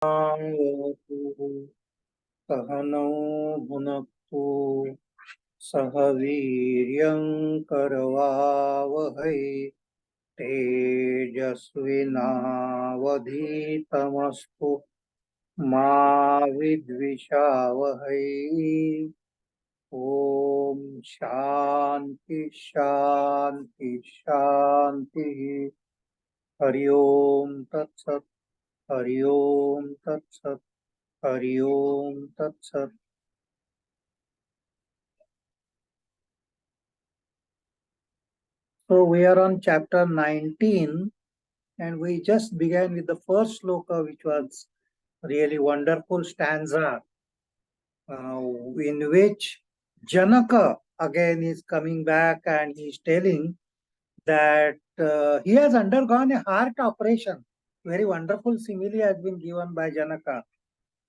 सहनौ भुनक्तु सह वीर्यं करवावहै तेजस्विनावधीतमस्तु मा विद्विषावहै। ओम शांति शांति शांति। हरि ओम तत्सत। हरि ओम तत्सत। हरि ओम तत्सत। So we are on chapter 19 and we just began with the first sloka, which was really wonderful stanza in which Janaka again is coming back and he's telling that he has undergone a heart operation. Very wonderful simile has been given by Janaka.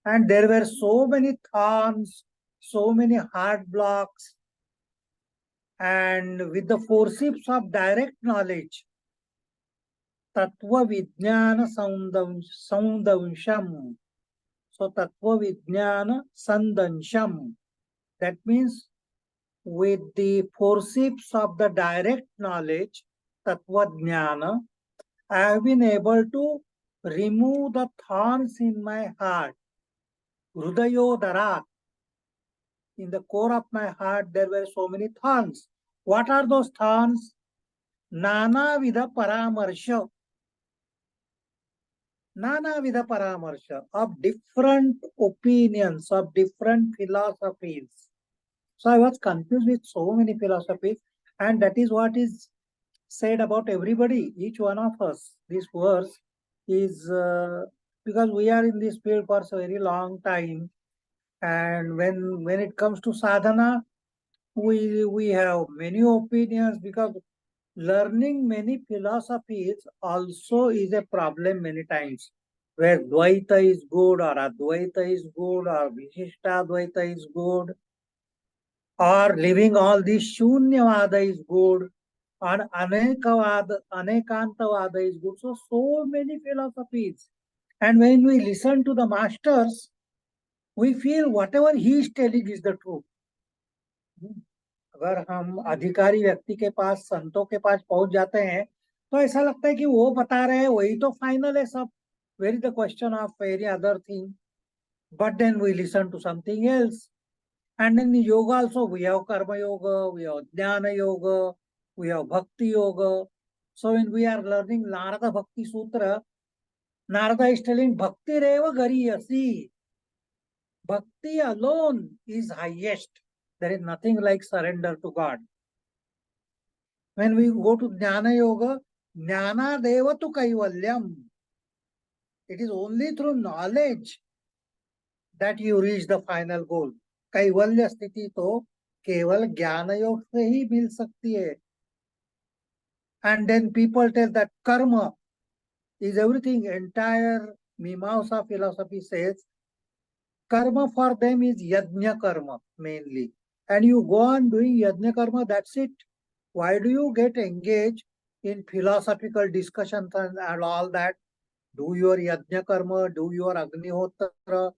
And there were so many thorns, so many heart blocks, and with the forceps of direct knowledge, Tattva Vijnana Saundansham. So Tattva Vijnana Sandansham. That means with the forceps of the direct knowledge, Tattva Jnana, I have been able to remove the thorns in my heart. Hrudayodara. In the core of my heart, there were so many thorns. What are those thorns? Nana Vida Paramarsha. Nana Vida Paramarsha, of different opinions, of different philosophies. So I was confused with so many philosophies, and that is what is said about everybody, each one of us. This verse is because we are in this field for a very long time, and when it comes to sadhana, we have many opinions, because learning many philosophies also is a problem many times, where Dvaita is good or Advaita is good or Vishishta Advaita is good, or living all this Shunyavada is good, or Anekantavada is good. So many philosophies. And when we listen to the masters, we feel whatever he is telling is the truth. अगर हम अधिकारी व्यक्ति के पास, संतों के पास पहुंच जाते हैं, तो ऐसा लगता है कि वो बता रहे हैं वही तो फाइनल है सब. Where is the question of any other thing. But then we listen to something else. And in yoga also we have karma yoga, we have jnana yoga, we have bhakti yoga. So when we are learning Narada Bhakti Sutra, Narada is telling bhakti reva gariyasi. Bhakti alone is highest. There is nothing like surrender to God. When we go to Jnana Yoga, Jnana Devatu Kaivalyam. It is only through knowledge that you reach the final goal. कैवल्य स्थिति तो केवल ज्ञान योग से ही मिल सकती है. And then people tell that karma is everything. Entire Mimamsa philosophy says karma for them is yajna karma mainly. And you go on doing yajna karma, that's it. Why do you get engaged in philosophical discussions and all that? Do your yajna karma, do your agnihotra,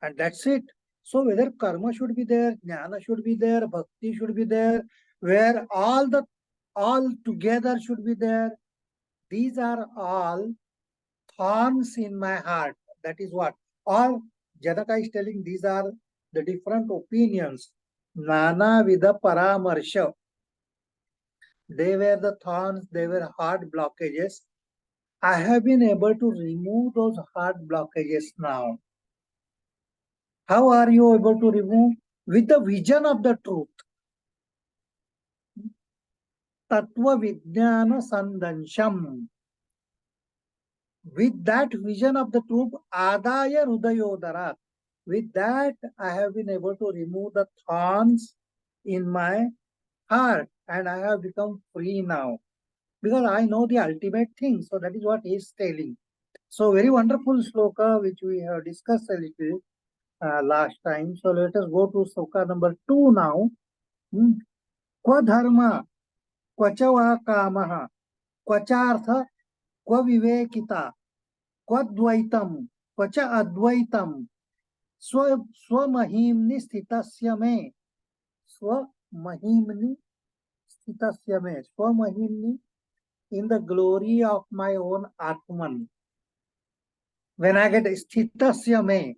and that's it. So whether karma should be there, jnana should be there, bhakti should be there, where all together should be there. These are all thorns in my heart. That is what. Or Janaka is telling these are the different opinions. Nana vida paramarsha. They were the thorns, they were hard blockages. I have been able to remove those hard blockages now. How are you able to remove? With the vision of the truth. Tattva Vijnana Sandansham. With that vision of the truth, Adaya Rudayodara. With that, I have been able to remove the thorns in my heart, and I have become free now. Because I know the ultimate thing. So that is what he is telling. So very wonderful sloka which we have discussed a little last time. So let us go to sloka number 2 now. Kwa dharma, Kavach वा कामः, क्वचार्थ, क्व विवेकिता, क्वद्वैतम, क्वच अद्वैतम स्वमहिम्नि स्थितस्य में, स्वमहिम्नि स्थितस्य में, स्वमहिम्नि in the glory of my own Atman. When I get sthitasya mein,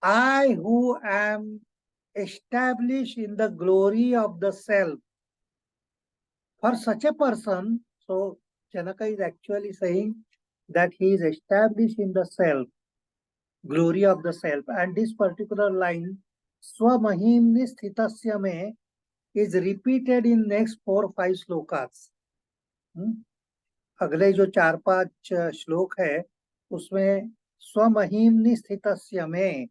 I who am established in the glory of the self. For such a person, so Janaka is actually saying that he is established in the self, glory of the self. And this particular line, Swamahimni Sthitasya mein, is repeated in next 4-5 slokas. अगले जो 4-5 श्लोक है उसमें स्वमहिम्नि स्थितस्य में,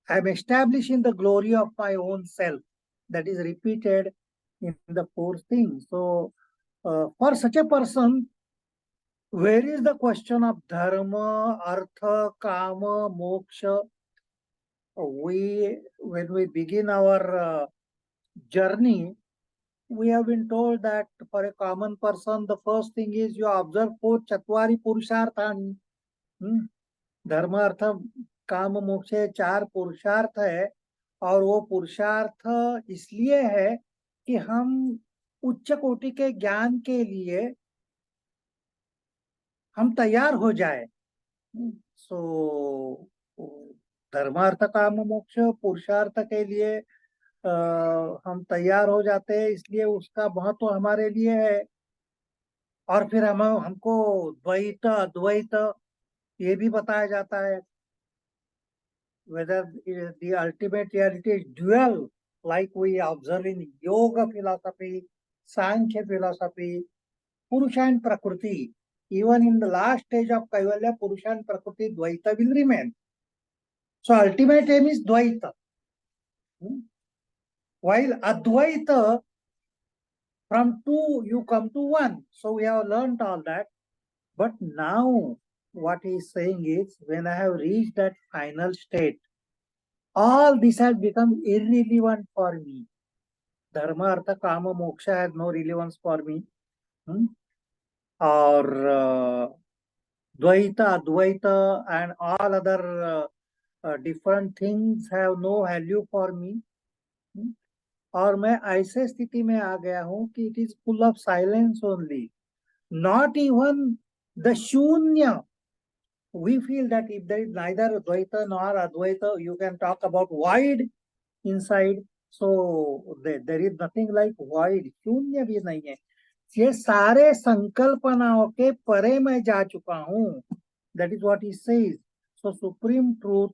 I am established in the glory of my own self. That is repeated in the 4 things. So, for such a person, where is the question of dharma, artha, kama, moksha? When we begin our journey, we have been told that for a common person, the first thing is you observe 4 chatwari purusharthani. धर्म अर्थ काम मोक्ष 4 पुरुषार्थ है, और वो पुरुषार्थ इसलिए है कि हम उच्च कोटि के ज्ञान के लिए हम तैयार हो जाए. सो धर्मार्थ काम मोक्ष पुरुषार्थ के लिए हम तैयार हो जाते हैं, इसलिए उसका महत्व हमारे लिए है. और फिर हमको द्वैत अद्वैत ये भी बताया जाता है, whether the ultimate reality is dual, like we observe in yoga philosophy, Sankhya philosophy, Purusha and Prakriti. Even in the last stage of Kaivalya, Purusha and Prakriti Dvaita will remain. So ultimate aim is Dvaita. While Advaita, from 2 you come to 1. So we have learned all that. But now what he is saying is, when I have reached that final state, all this has become irrelevant for me. Dharma, artha, kama, moksha has no relevance for me. Or Dvaita, Advaita and all other different things have no value for me. और मैं ऐसे स्थिति में आ गया हूँ कि it is full of silence only. Not even the shunya. We feel that if there is neither Dvaita nor Advaita, you can talk about void inside. So there is nothing like void. शून्य भी नहीं है. ये सारे संकल्पनाओं के परे मैं जा चुका हूँ. That is what he says. So supreme truth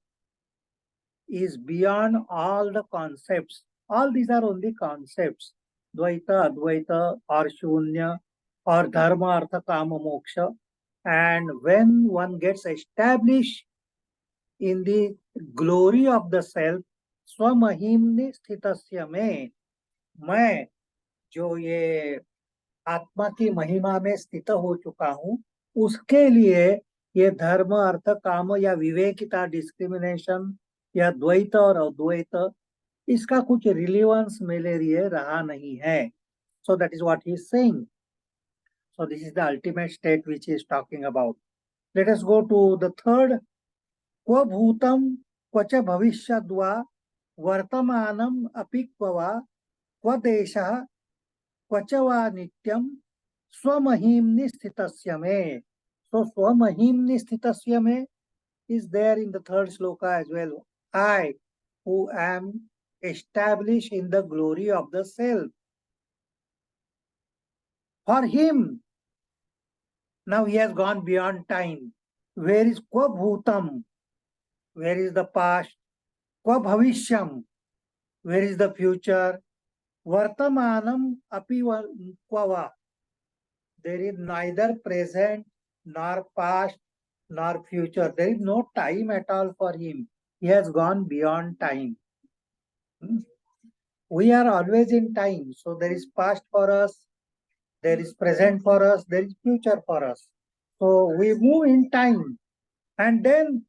is beyond all the concepts. All these are only concepts. Dvaita, Advaita, or Shunya, or Dharma, Artha, Kama, Moksha. And when one gets established in the glory of the self, स्वमहिम्नि स्थितस्य में, मैं जो ये आत्मा की महिमा में स्थित हो चुका हूँ, उसके लिए ये धर्म अर्थ काम या विवेकिता डिस्क्रिमिनेशन या द्वैत और अद्वैत, इसका कुछ रिलेवेंस मेरे लिए रहा नहीं है. So that is what he is saying. So this is the ultimate state which he is talking about. Let us go to the third. क्व भूतम क्वच भविष्यद्वा वर्तमानम अपि क्वा क्व देशः क्वच वा नित्यम स्वमहिम्नि स्थितस्य में. So स्वमहिम्नि स्थितस्य में is there in the third sloka as well. I who am established in the glory of the self. For him, now he has gone beyond time. Where is Kwa Bhutam? Where is the past? Kwa Bhavishyam? Where is the future? Vartamanam api Kwava? There is neither present, nor past, nor future. There is no time at all for him. He has gone beyond time. We are always in time. So there is past for us, there is present for us, there is future for us. So we move in time. And then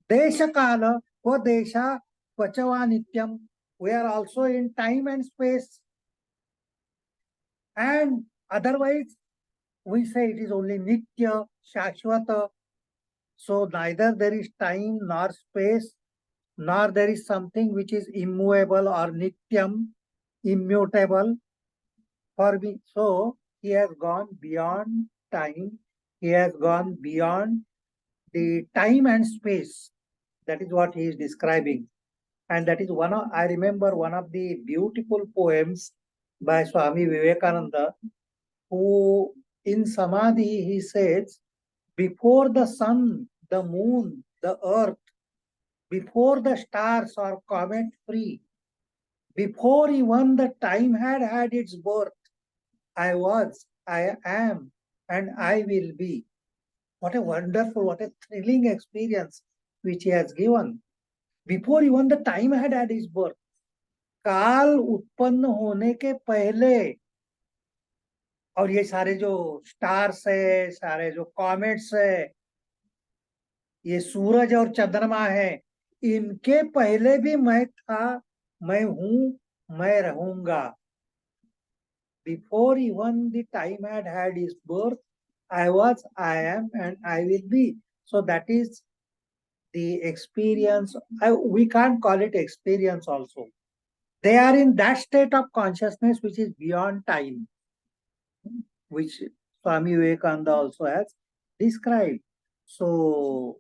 Desha Kala, Kwa Desha, Kvachava Nityam. We are also in time and space. And otherwise, we say it is only Nitya, Shashvata. So neither there is time nor space, nor there is something which is immovable or nityam, immutable for me. So he has gone beyond time. He has gone beyond the time and space. That is what he is describing. And that is I remember one of the beautiful poems by Swami Vivekananda, who in Samadhi he says, before the sun, the moon, the earth, before the stars are comet free, before even the time had its birth, I was, I am, and I will be. What a wonderful, what a thrilling experience which he has given. Before even the time had its birth. काल उत्पन्न होने के पहले, और ये सारे जो stars है, सारे जो कॉमेट्स है, ये सूरज और चंद्रमा है, इनके पहले भी मैं था, मैं हूं, मैं रहूंगा. Before even the time had its birth, I was, I am, and I will be. So that is the experience. We can't call it experience also. They are in that state of consciousness which is beyond time, which Swami Vivekananda also has described. So,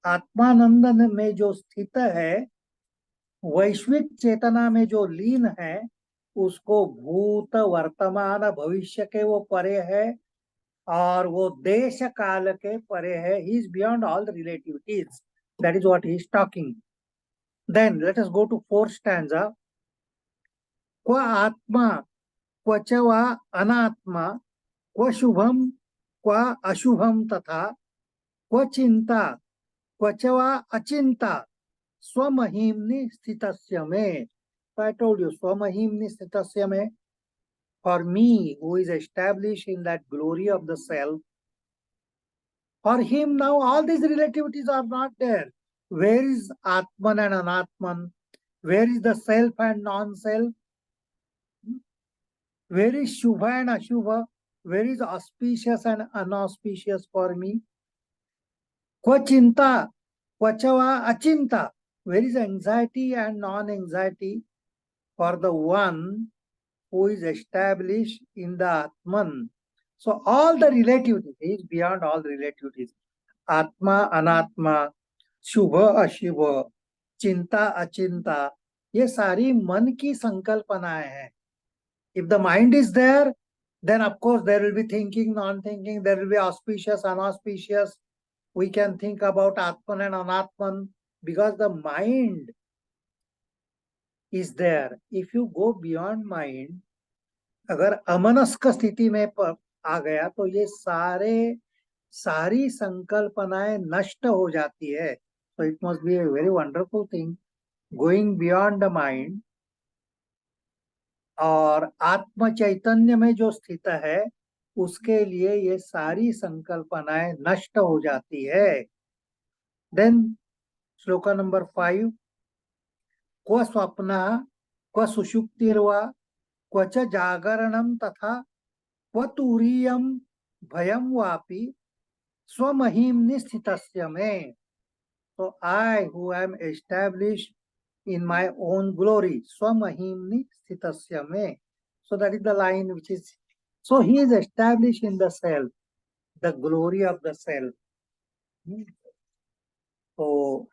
Atmanand में जो स्थित है, वैश्विक चेतना में जो लीन है, उसको भूत वर्तमान भविष्य के वो परे है, और वो देश काल के परे है. He is beyond all the relativities. That is what he is talking. Then let us go to fourth stanza. क्व आत्मा क्व च वा अनात्मा क्व शुभम क्व अशुभम तथा क्व चिंता क्व च वा अचिंता स्वमहिम्नि स्थितस्य में. So I told you, स्वमहिम्नि स्थितस्य में, for me who is established in that glory of the self, for him now all these relativities are not there. Where is Atman and Anatman? Where is the self and non-self? Where is Shubha and Ashubha? Where is auspicious and unauspicious for me? Kwa chinta, kwa chava achinta. Where is anxiety and non-anxiety for the one who is established in the Atman? So all the relativities, he is beyond all relativities. Atma, Anatma, Shubha, Ashubha, Chinta, Achinta, ये सारी मन की संकल्पनाएं हैं. If the mind is there, then of course there will be thinking, non-thinking, there will be auspicious, unauspicious. We can think about Atman and Anatman because the mind is there. If you go beyond mind, अगर अमनस्क स्थिति में आ गया तो ये सारी संकल्पनाएं नष्ट हो जाती है. So it must be a very wonderful thing going beyond the mind. और आत्म चैतन्य में जो स्थित है उसके लिए ये सारी संकल्पनाएं नष्ट हो जाती है. Then shloka number 5. क्व स्वप्न क्व सुषुप्तिर्वा क्व च जागरणम तथा क्व तुरीयम भयम वापि स्वमहिम्नि स्थितस्य में. So I who am established in my own glory, swamahimni sthitasya me. So that is the line which is, so he is established in the self, the glory of the self. So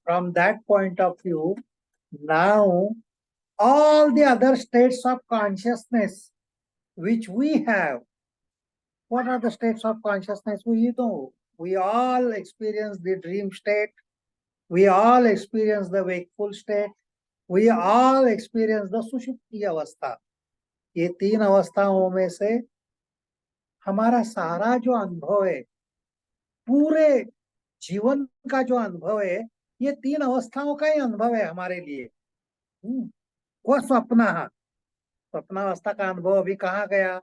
from that point of view, now all the other states of consciousness which we have, what are the states of consciousness? We know. We all experience the dream state. We all experience the wakeful state. We all experience the सुषुप्ति अवस्था. ये 3 अवस्थाओं में से हमारा सारा जो अनुभव है, पूरे जीवन का जो अनुभव है, ये 3 अवस्थाओं का ही अनुभव है हमारे लिए. क्व स्वप्न, स्वप्नावस्था का अनुभव अभी कहाँ गया?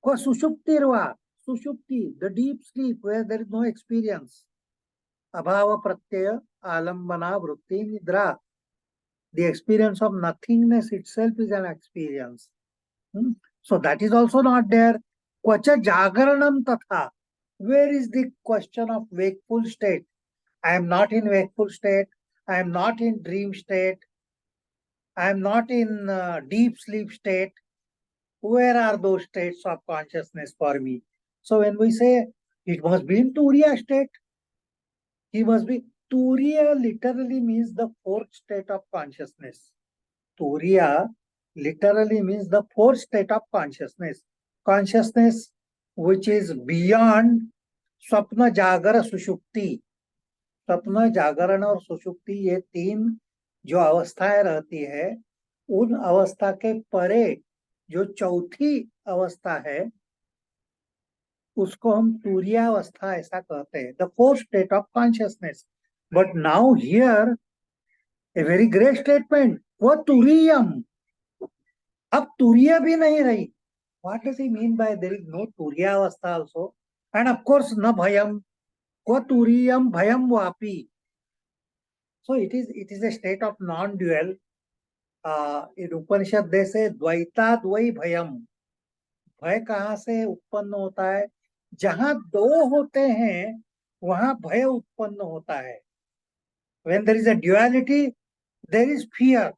क्व सुषुप्तिर्वा, सुषुप्ति, the deep sleep where there is no experience. अभाव प्रत्यय आलम्बना वृत्ति निद्रा. The experience of nothingness itself is an experience. So that is also not there. Kvacha jagaranam tatha. Where is the question of wakeful state? I am not in wakeful state. I am not in dream state. I am not in deep sleep state. Where are those states of consciousness for me? So when we say it must be in Turiya state, he must be. Turiya literally means the fourth state of consciousness. Turiya literally means the fourth state of consciousness. Consciousness which is beyond स्वप्न जागर सुषुप्ति. स्वप्न जागरण और सुषुप्ति ये तीन जो अवस्थाएं रहती है, उन अवस्था के परे जो चौथी अवस्था है उसको हम तुरीयावस्था ऐसा कहते हैं, the fourth state of consciousness. But now hear a very great statement, वो तुरीयम. अब तुरीय भी नहीं रही. What does he mean by there is no तुरीयावस्था आल्सो? एंड ऑफ कोर्स न भयम. क्व तुरीयम भयम Vapi. So it is a state of non-dual. In उपनिषद दे से द्वैताद्वै भयम. भय कहाँ से उत्पन्न होता है? जहां दो होते हैं वहां भय उत्पन्न होता है. When there is a duality, there is fear.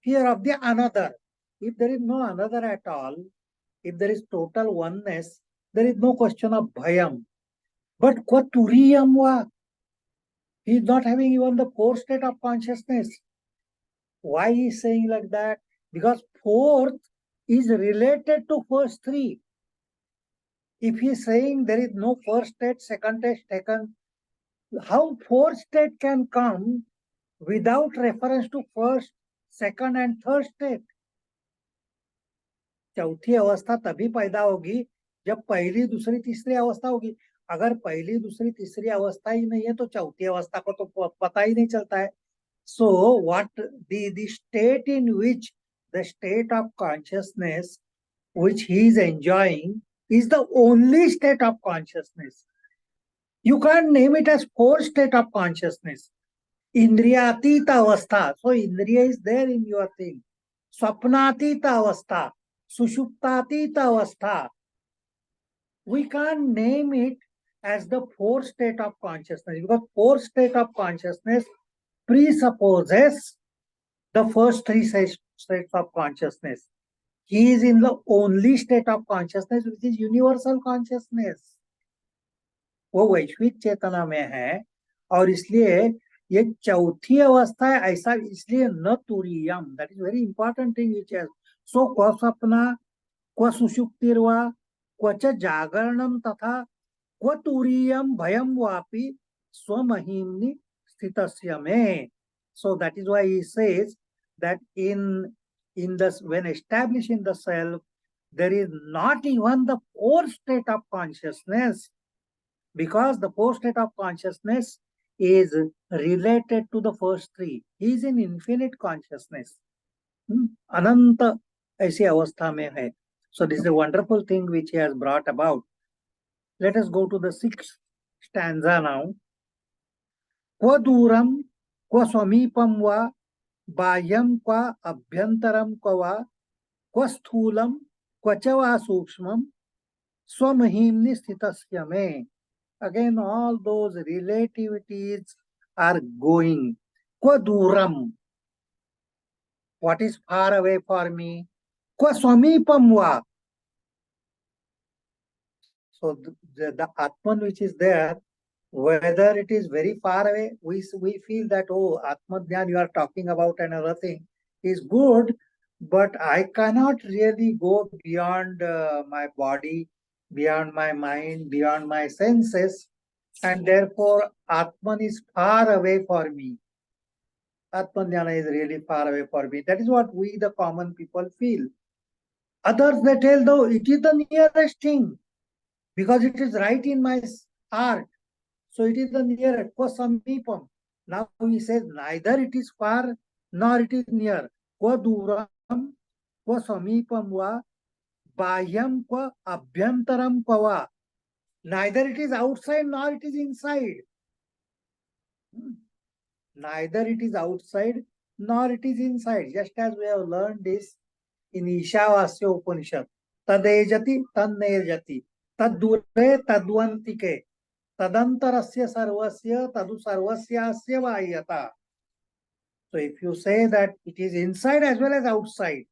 Fear of the another. If there is no another at all, if there is total oneness, there is no question of bhayam. But what turiyam va? He is not having even the fourth state of consciousness. Why he is saying like that? Because fourth is related to first three. If he is saying there is no first state, second state, how fourth state can come without reference to first, second and third state? चौथी अवस्था तभी पैदा होगी जब पहली दूसरी तीसरी अवस्था होगी. अगर पहली दूसरी तीसरी अवस्था ही नहीं है तो चौथी अवस्था को तो पता ही नहीं चलता है. So what the state in which the state of consciousness which he is enjoying is the only state of consciousness. You can't name it as fourth state of consciousness. Indriyatita avastha. So indriya is there in your thing. Swapnatita avastha. Sushuptatita avastha. We can't name it as the fourth state of consciousness because fourth state of consciousness presupposes the first three states of consciousness. He is in the only state of consciousness which is universal consciousness. वो वैश्विक चेतना में है और इसलिए ये चौथी अवस्था है ऐसा इसलिए न तुरीयम. That is very important thing which है. सो क्व स्वप्ना क्व सुषुप्तिर्वा क्व च जागरणम तथा क्व तुरीयम भयम वापि स्वमहिम्नि स्थितस्य में. So that is why he says that in the when established in the self, there is not even the fourth state of consciousness, because the fourth state of consciousness is related to the first three. He is in infinite consciousness. Ananta ऐसी अवस्था में है. So this is a wonderful thing which he has brought about. Let us go to the sixth stanza now. Kva duram क्व समीपम वा बाह्यम क्व अभ्यंतरम क्व वा क्व स्थूलम क्व च वा सूक्ष्मम स्वमहिम्नि स्थितस्य में. Again all those relativities are going. क्व दूरम, what is far away for me? क्व समीपम वा. So the Atman which is there, whether it is very far away, we feel that, oh, Atmadhyan, you are talking about another thing, is good, but I cannot really go beyond my body, beyond my mind, beyond my senses, and therefore Atman is far away for me. Atmadhyana is really far away for me. That is what we, the common people, feel. Others, they tell, though, it is the nearest thing, because it is right in my heart. So it is the nearest. Kva samipam. Now he says neither it is far nor it is near. Kva duram, kva samipam va, bahyam kva abhyantaram kva va. Neither it is outside nor it is inside. Neither it is outside nor it is inside. Just as we have learned this in Ishavasya Upanishad. Tadejati, tannejati. तद्दूरे तद्वंतिके तदंतरस्य सर्वस्य तदु सर्वस्यास्य बाह्यता. So if you say that it is inside as well as outside,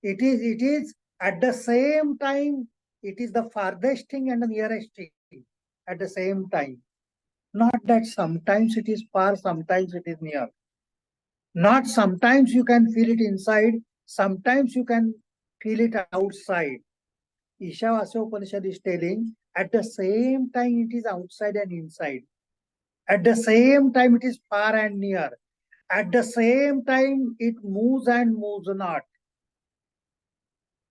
it is at the same time, it is the farthest thing and the nearest thing at the same time. Not that sometimes it is far, sometimes it is near. Not sometimes you can feel it inside, sometimes you can feel it outside. Ishavasya Upanishad is telling at the same time it is outside and inside. At the same time it is far and near. At the same time it moves and moves not.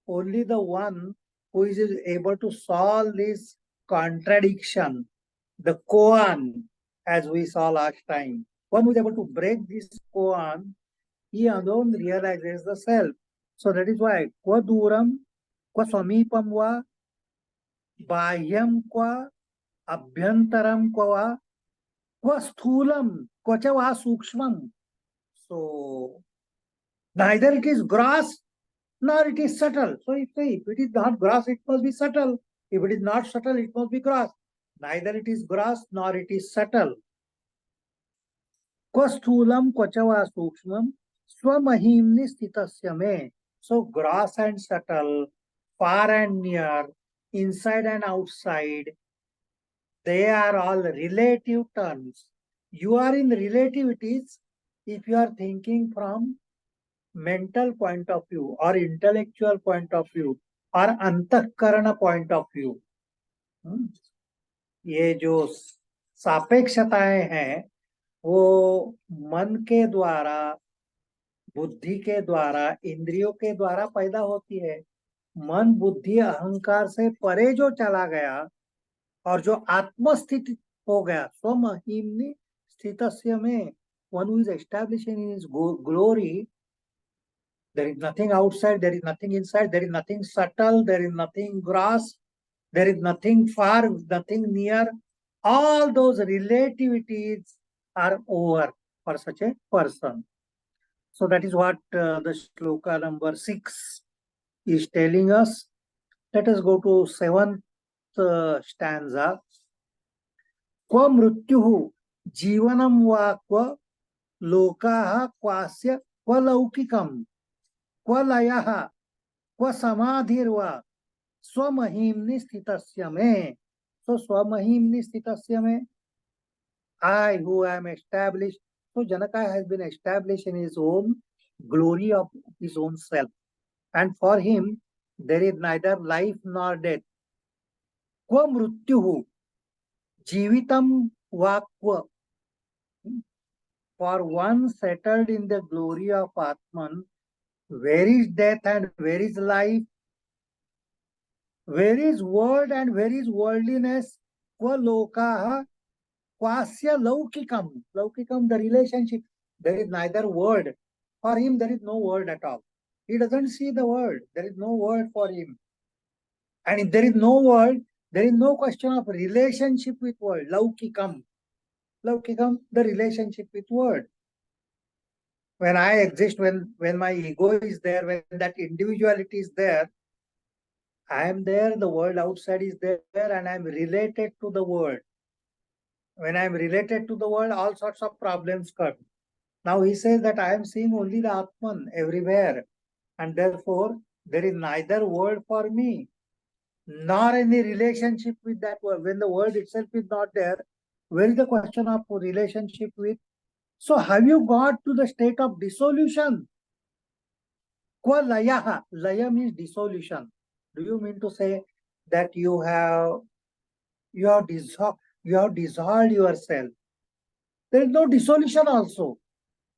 Only the one who is able to solve this contradiction, the koan, as we saw last time, one who is able to break this koan, he alone realizes the self. So that is why kwa duram, kwa samipam va, bahyam kwa, abhyantaram kwa, kwa sthulam, kwa cha va sukshmam. So neither it is gross nor it is subtle. So if it is not gross, it must be subtle. If it is not subtle, it must be gross. Neither it is gross nor it is subtle. Kwa sthulam kwa cha va sukshmam swamahimni sthitasya me. So gross and subtle, far and near, inside and outside, they are all relative terms. You are in relativities if you are thinking from mental point of view or intellectual point of view और अंतःकरण point of view. ये जो सापेक्षताएं हैं वो मन के द्वारा, बुद्धि के द्वारा, इंद्रियों के द्वारा पैदा होती है. मन बुद्धि अहंकार से परे जो चला गया और जो आत्मस्थित हो गया, स्वमहिम्नि स्थितस्य में, one who is established in his glory, there is nothing outside, there is nothing inside, there is nothing subtle, there is nothing gross, there is nothing far, nothing near. All those relativities are over for such a person. So that is what the shloka number 6 is telling us. Let us go to 7th stanza. Kwa mrutyuhu jivanam va kwa lokaha kwasya kwa laukikam kwa layaha kwa samadhirva swamahimni sthitasya me. So swamahimni sthitasya me, I who am established. So Janaka has been established in his own glory of his own self. And for him, there is neither life nor death. Kwa mrutyuhu jivitam va kwa. For one settled in the glory of Atman, where is death and where is life? Where is world and where is worldliness? Kwa lokaha kwasya laukikam. Laukikam, the relationship. There is neither word. For him, there is no word at all. He doesn't see the word. There is no word for him. And if there is no word, there is no question of relationship with word. Laukikam. Laukikam, the relationship with word. When I exist, when my ego is there, when that individuality is there, I am there, the world outside is there, and I am related to the world. When I am related to the world, all sorts of problems come. Now he says that I am seeing only the Atman everywhere, and therefore there is neither word for me, nor any relationship with that word. When the word itself is not there, where is the question of relationship with? So have you got to the state of dissolution? Kwa layaha. Laya means dissolution. Do you mean to say that you have dissolved yourself? There is no dissolution also.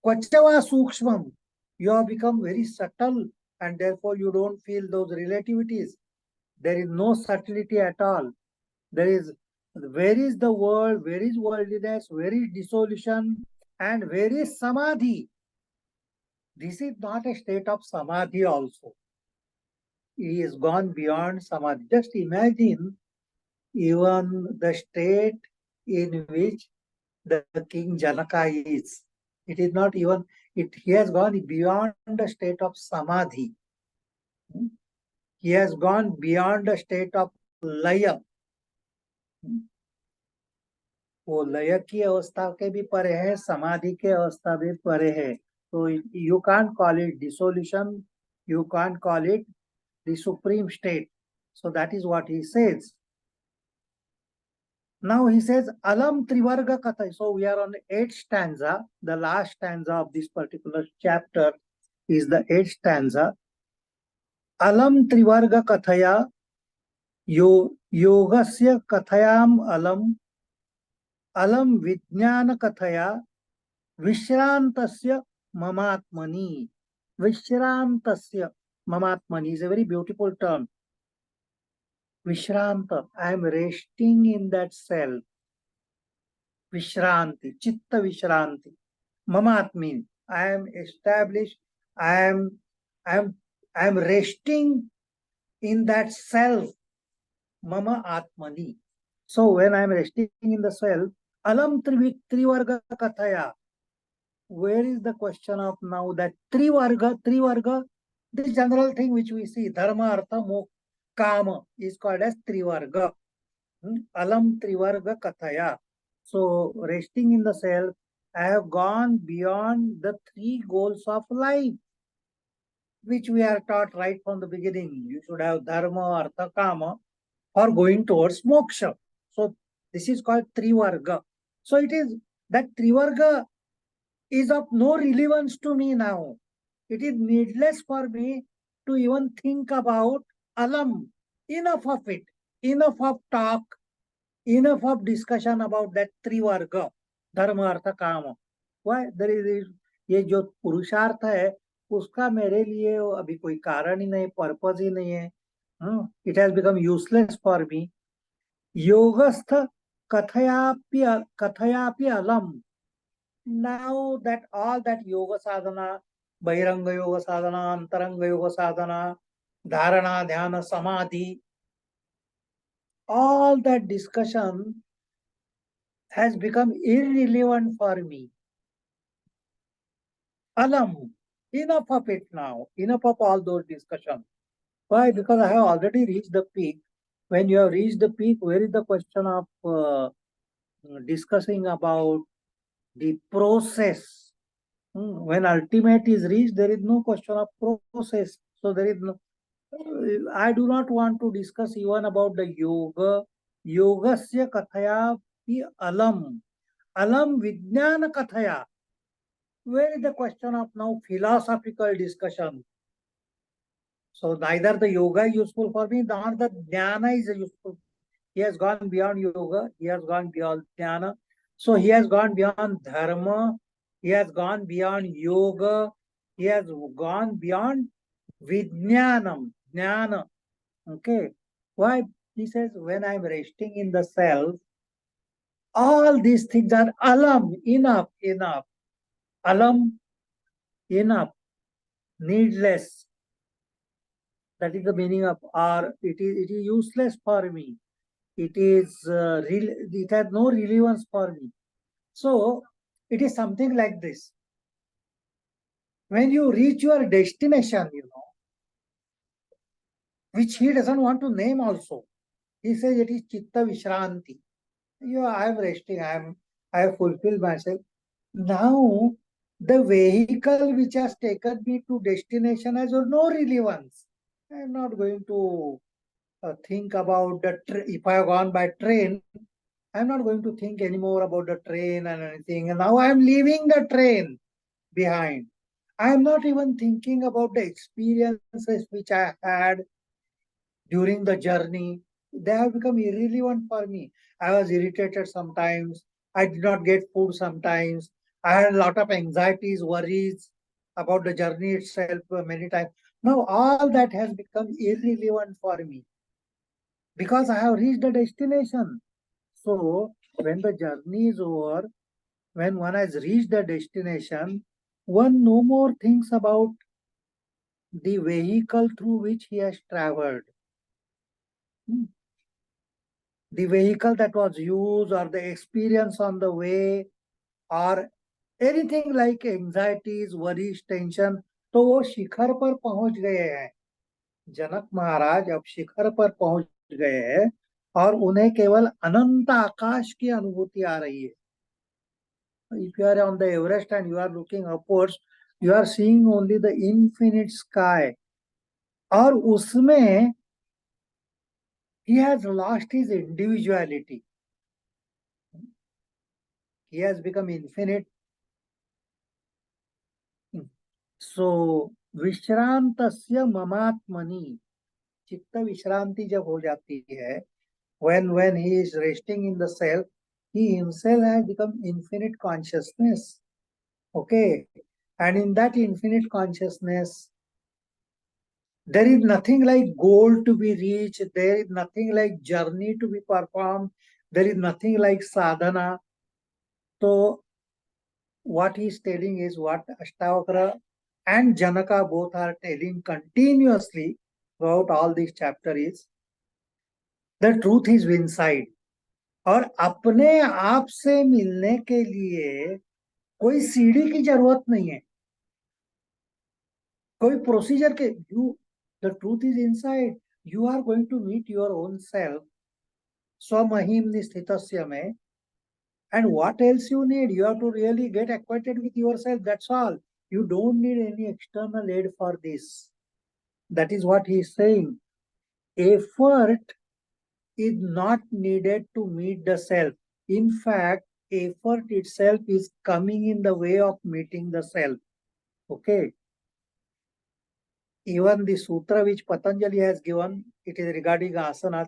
Kvachava sukshmam. You have become very subtle and therefore you don't feel those relativities. There is no subtlety at all. Where is the world, where is worldliness, where is dissolution, and where is samadhi? This is not a state of samadhi also. He is gone beyond samadhi. Just imagine even the state in which the king Janaka is. It is not even, he has gone beyond the state of samadhi. He has gone beyond the state of लय, वो लय की अवस्था के भी परे है, समाधि के अवस्था भी परे है. तो you can't call it dissolution, you can't call it the supreme state. So that is what he says. Now he says Alam Trivarga Katha. So we are on the 8th stanza. The last stanza of this particular chapter is the 8th stanza. Alam Trivarga Kathaya Yogasya Kathayam Alam Vijnana Kathaya Vishrantasya Mamatmani. Vishrantasya Mamatmani is a very beautiful term. Vishranta, I am resting in that self. Vishranti, Chitta Vishranti. Mamatmin, I am established, I am, I am, I am resting in that self. Mama Atmani. So when I am resting in the self, Alam Trivarga Kathaya. Where is the question of now that Trivarga, this general thing which we see, Dharma, Artha, Moksha, Kama is called as Trivarga. Alam Trivarga Kathaya. So resting in the self, I have gone beyond the 3 goals of life, which we are taught right from the beginning. You should have Dharma, Artha, Kama, or going towards Moksha. So this is called Trivarga. So it is that Trivarga is of no relevance to me now. It is needless for me to even think about Alam. Enough of it. Enough of talk. Enough of discussion about that Trivarga. Dharma, Artha, Kama. Why? There is ये जो पुरुषार्थ है उसका मेरे लिए अभी कोई कारण ही नहीं, पर्पज ही नहीं है. It has become useless for me. योगस्थ कथयापि alam. Now that all that yoga sadhana, bahiranga yoga sadhana, antaranga yoga sadhana, dharana, dhyana, samadhi, all that discussion has become irrelevant for me. Alam, enough of it now, enough of all those discussions. Why? Because I have already reached the peak. When you have reached the peak, where is the question of discussing about the process? When ultimate is reached, there is no question of process. So there is no, I do not want to discuss even about the yoga. Yogasya kathaya pi alam. Alam vijnana kathaya. Where is the question of now philosophical discussion? So neither the yoga is useful for me, nor the jnana is useful. He has gone beyond yoga, he has gone beyond jnana. So he has gone beyond dharma, he has gone beyond yoga, he has gone beyond vijnanam, jnana. Okay. Why? He says, when I'm resting in the self, all these things are alam, enough. Alam, enough, needless. That is the meaning of or it is useless for me. It has no relevance for me. So it is something like this. When you reach your destination, which he doesn't want to name also, he says it is Chitta Vishranti. I am resting, I have fulfilled myself. Now the vehicle which has taken me to destination has no relevance. I am not going to think about if I have gone by train, I'm not going to think anymore about the train and anything. And now I'm leaving the train behind. I am not even thinking about the experiences which I had during the journey. They have become irrelevant for me. I was irritated sometimes. I did not get food sometimes. I had a lot of anxieties, worries about the journey itself many times. Now all that has become irrelevant for me because I have reached the destination. So when the journey is over, when one has reached the destination, one no more thinks about the vehicle through which he has traveled. The vehicle that was used or the experience on the way or anything like anxieties, worries, tension, तो वो शिखर पर पहुंच गए हैं. जनक महाराज अब शिखर पर पहुंच गए हैं और उन्हें केवल अनंत आकाश की अनुभूति आ रही है. If you are on the Everest and you are looking upwards, you are seeing only the infinite sky. और उसमें he has lost his individuality. He has become infinite. So विश्रांतस्य ममात्मनि, चित्त विश्रांति जब हो जाती है, when he is resting in the self, he himself has become infinite consciousness. Okay, and in that infinite consciousness, there is nothing like goal to be reached. There is nothing like journey to be performed. There is nothing like sadhana. So what he is telling is what Ashtavakra and Janaka both are telling continuously throughout all this chapter is the truth is inside. और अपने आप से मिलने के लिए कोई सीढ़ी की जरूरत नहीं है, कोई प्रोसीजर के. You the truth is inside. You are going to meet your own self स्वमहिम निस्थितस्य में. And what else you need? You have to really get acquainted with yourself. That's all. You don't need any external aid for this. That is what he is saying. Effort is not needed to meet the self. In fact, effort itself is coming in the way of meeting the self. Okay. Even the sutra which Patanjali has given, it is regarding asana.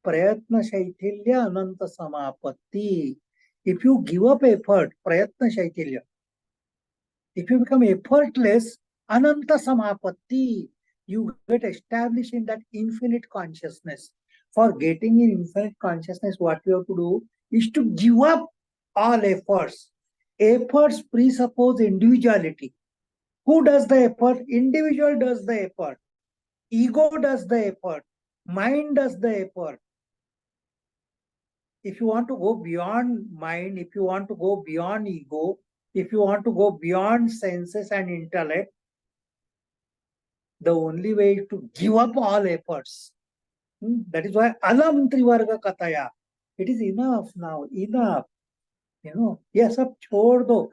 Prayatna Shaitilya Ananta Samapatti. If you give up effort, Prayatna Shaitilya. If you become effortless, Ananta Samapatti, you get established in that infinite consciousness. For getting in infinite consciousness, what you have to do is to give up all efforts. Efforts presuppose individuality. Who does the effort? Individual does the effort. Ego does the effort. Mind does the effort. If you want to go beyond mind, if you want to go beyond ego, if you want to go beyond senses and intellect, the only way is to give up all efforts. That is why alam trivarga kataya. It is enough now, enough. Yes, sab chhod do.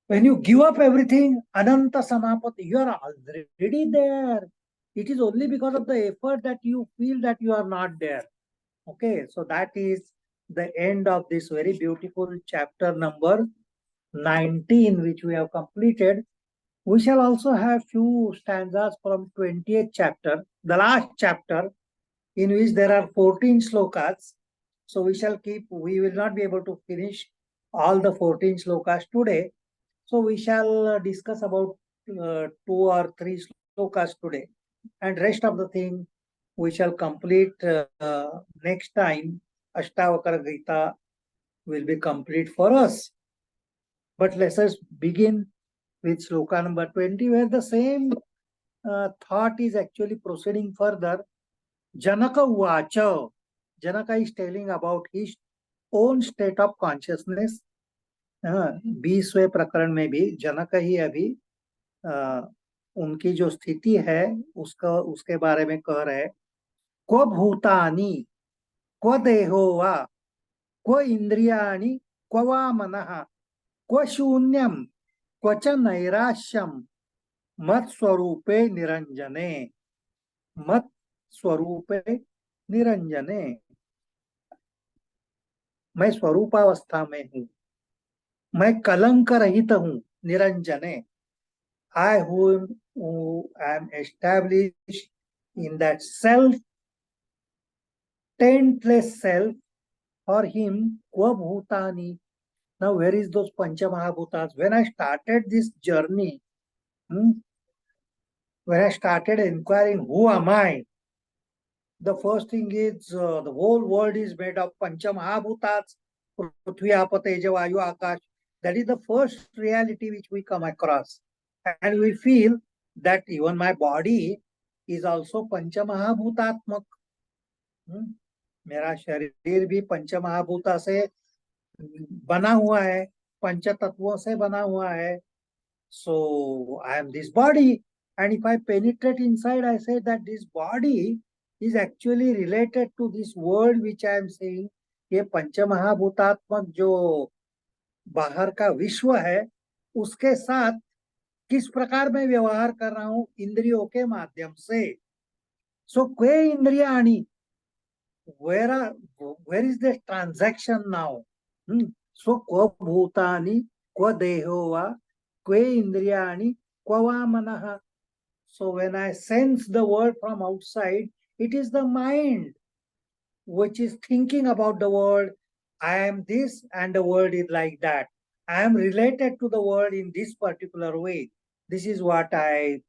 When you give up everything, ananta samapati, you are already there. It is only because of the effort that you feel that you are not there. Okay, so that is the end of this very beautiful chapter number 19, which we have completed. We shall also have few stanzas from 20th chapter, the last chapter, in which there are 14 slokas. So we will not be able to finish all the 14 slokas today. So we shall discuss about 2 or 3 slokas today. And rest of the thing we shall complete next time. Ashtavakra Gita will be complete for us. But let us begin with sloka number 20, where the same thought is actually proceeding further. Janaka Uvacha. Janaka is telling about his own state of consciousness. 20वें प्रकरण में भी जनक ही अभी उनकी जो स्थिति है उसके बारे में कह रहे. क्व भूतानि क्व देहो वा क्व इंद्रियाणि क्व वा मनः क्व शून्यम क्व च नैराश्यम मत स्वरूपे निरंजने. मत स्वरूपे निरंजने. मैं स्वरूपावस्था में हूँ, मैं कलंक रहित हूँ. निरंजने. I who am established in that self, taintless self. For him, Kva Bhutani. Now, where is those Pancha Mahabhutas? When I started this journey, when I started inquiring, who am I? The first thing is the whole world is made of Pancha Mahabhutas, Prithvi, Apa, Teja, Vayu, Akash. That is the first reality which we come across. And we feel that even my body is also Pancha Mahabhutatmak. मेरा शरीर भी पंच महाभूता से बना हुआ है, पंच तत्वों से बना हुआ है. So I am this body, and if I penetrate inside, I say that this body is actually related to this world which I am saying. ये पंचमहाभूतात्मक जो बाहर का विश्व है उसके साथ किस प्रकार मैं व्यवहार कर रहा हूं इंद्रियों के माध्यम से. सो क्वे इंद्रिया आणि where are where is the transaction now? So क्व भूतानि क्व देहो वा क्वे इंद्रियाणि क्व वा मनः. So when I sense the world from outside, it is the mind which is thinking about the world. I am this and the world is like that. I am related to the world in this particular way. This is what I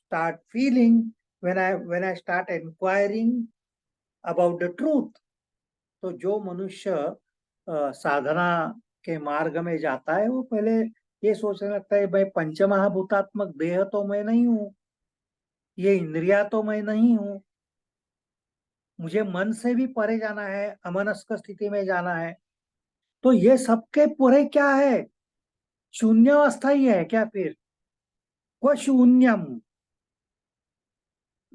start feeling when I start inquiring about the truth. तो जो मनुष्य साधना के मार्ग में जाता है वो पहले ये सोचने लगता है भाई पंचमहाभूतात्मक देह तो मैं नहीं हूं, ये इंद्रिया तो मैं नहीं हूं, मुझे मन से भी परे जाना है, अमनस्क स्थिति में जाना है. तो ये सबके पूरे क्या है, शून्यावस्था ही है क्या फिर? वो शून्यम.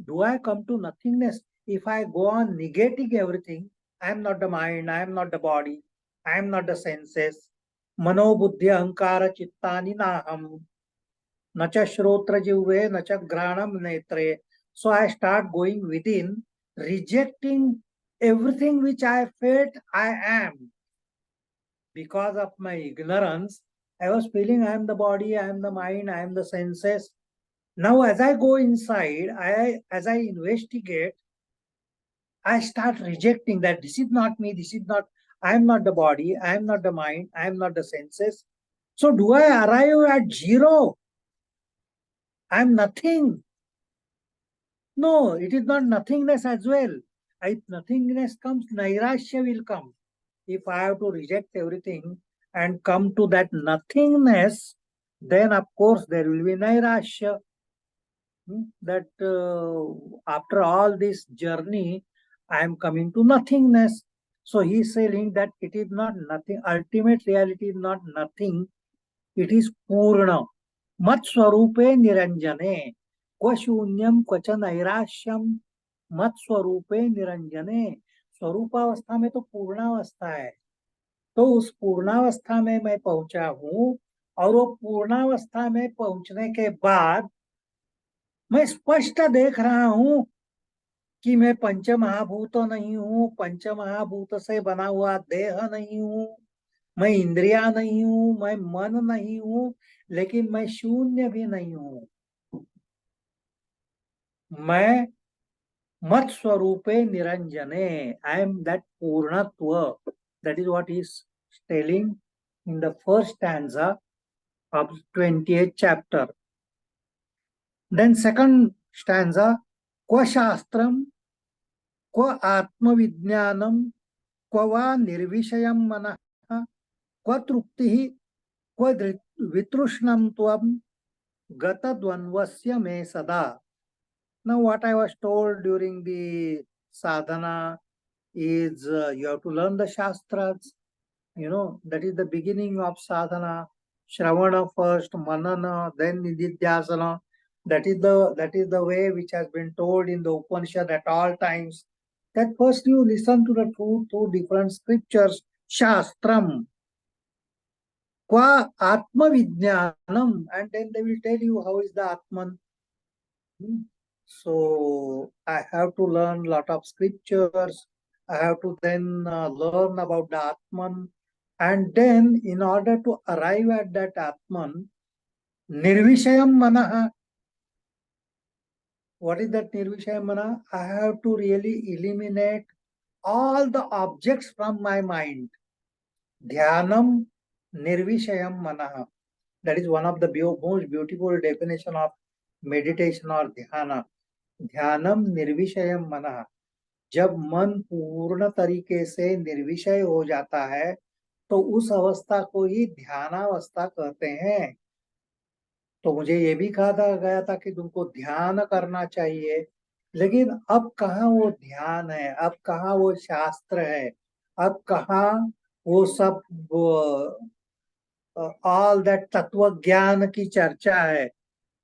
Do I come to nothingness if I go on negating everything? I am not the mind, I am not the body, I am not the senses. Mano buddhi ahankara chittani naham. Na cha shrotra jivve, na cha granam netre. So I start going within, rejecting everything which I felt I am. Because of my ignorance, I was feeling I am the body, I am the mind, I am the senses. Now, as I go inside, as I investigate, I start rejecting that this is not me, this is not, I am not the body, I am not the mind, I am not the senses. So, do I arrive at zero? I am nothing. No, it is not nothingness as well. If nothingness comes, nairashya will come. If I have to reject everything and come to that nothingness, then of course there will be nairashya. That after all this journey, I am coming to nothingness. So he is saying that it is not nothing. Ultimate reality is not nothing. It is Purna. Mat Swarupe Niranjane. Kwa Shunyam Kwacha Nairashyam. Mat Swarupe Niranjane. स्वरूपावस्था में तो पूर्णावस्था है. तो उस पूर्णावस्था में मैं पहुंचा हूं और वो पूर्णावस्था में पहुंचने के बाद मैं स्पष्ट देख रहा हूं कि मैं पंचमहाभूत नहीं हूं, पंचमहाभूत से बना हुआ देह नहीं हूं, मैं इंद्रिया नहीं हूं, मैं मन नहीं हूं, लेकिन मैं शून्य भी नहीं हूं. मैं मत स्वरूपे निरंजने. आई एम दैट पूर्णत्व. That is what is telling in the first stanza of 28th chapter. Then second stanza, क्व शास्त्रम क्व आत्मविज्ञानम क्व वा निर्विषयम मनः क्व तृप्तिः क्व वितृष्णं त्वं गतद्वन्द्वस्य मे सदा. Now what I was told during the sadhana is you have to learn the shastras. That is the beginning of sadhana. Shravana first, manana, then nididhyasana. That is the way which has been told in the Upanishad at all times. That first you listen to the two different scriptures, Shastram, Kwa Atma Vijnanam, and then they will tell you how is the Atman. So I have to learn a lot of scriptures. I have to then learn about the Atman. And then in order to arrive at that Atman, Nirvishayam Manaha. What is that Nirvishayam Manaha? I have to really eliminate all the objects from my mind. Dhyanam Nirvishayam Manaha. That is one of the most beautiful definition of meditation or dhyana. ध्यानम निर्विषयम मनः. जब मन पूर्ण तरीके से निर्विषय हो जाता है तो उस अवस्था को ही ध्यानावस्था कहते हैं. तो मुझे ये भी कहा गया था कि तुमको ध्यान करना चाहिए, लेकिन अब कहाँ वो ध्यान है, अब कहाँ वो शास्त्र है, अब कहाँ वो सब ऑल दैट तत्व ज्ञान की चर्चा है.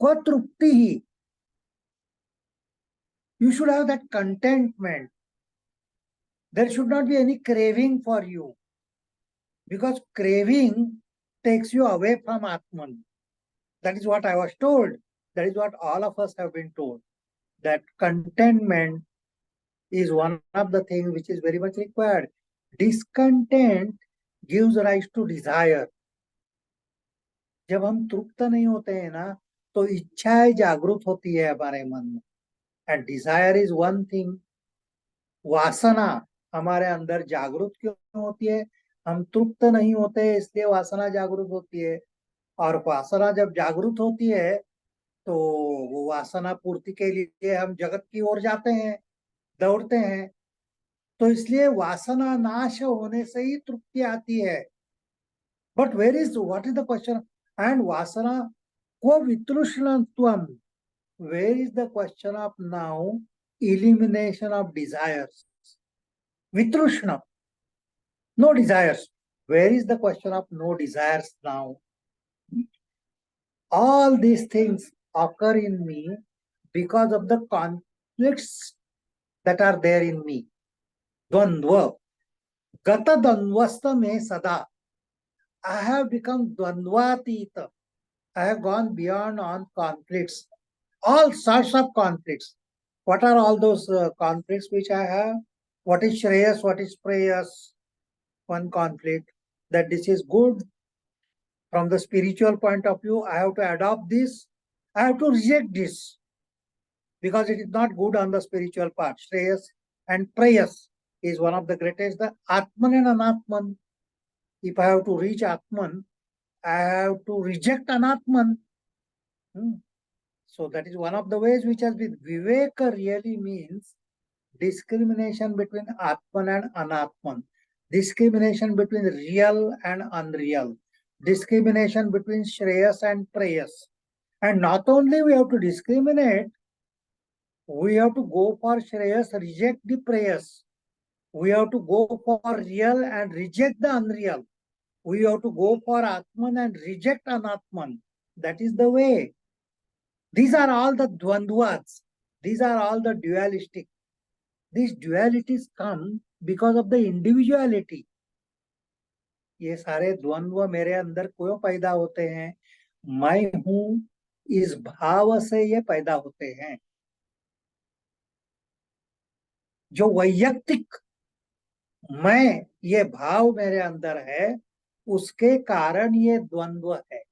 को तृप्ति ही. You should have that contentment. There should not be any craving for you, because craving takes you away from Atman. That is what I was told. That is what all of us have been told. That contentment is one of the things which is very much required. Discontent gives rise to desire. जब हम तृप्त नहीं होते हैं ना, तो इच्छाएं जागृत होती है हमारे मन में. And desire is one thing. वासना हमारे अंदर जागृत क्यों होती है? हम तृप्त नहीं होते, इसलिए वासना जागृत होती है. और वासना जब जागृत होती है, तो वो वासना पूर्ति के लिए हम जगत की ओर जाते हैं, दौड़ते हैं. तो इसलिए वासना नाश होने से ही तृप्ति आती है. But where is what is the question? And वासना को वितृष्णत्वम. Where is the question of now elimination of desires? Vitrushna, no desires. Where is the question of no desires now? All these things occur in me because of the conflicts that are there in me. Dvandva. Gata dvandvasta me sada. I have become dvandvatita. I have gone beyond on conflicts. All sorts of conflicts. What are all those conflicts which I have? What is Shreyas? What is Preyas? One conflict, that this is good. From the spiritual point of view, I have to adopt this. I have to reject this, because it is not good on the spiritual part. Shreyas and Preyas is one of the greatest. The Atman and Anatman. If I have to reach Atman, I have to reject Anatman. So that is one of the ways which has been. Viveka really means discrimination between Atman and Anatman, discrimination between real and unreal, discrimination between Shreyas and Preyas. And not only we have to discriminate, we have to go for Shreyas, reject the Preyas. We have to go for real and reject the unreal. We have to go for Atman and reject Anatman. That is the way. These are all the dvandvas. These are all the dualistic. These dualities come because of the individuality. ये सारे द्वंद्व मेरे अंदर क्यों पैदा होते हैं? मैं हूं इस भाव से ये पैदा होते हैं. जो वैयक्तिक मैं ये भाव मेरे अंदर है, उसके कारण ये द्वंद्व है.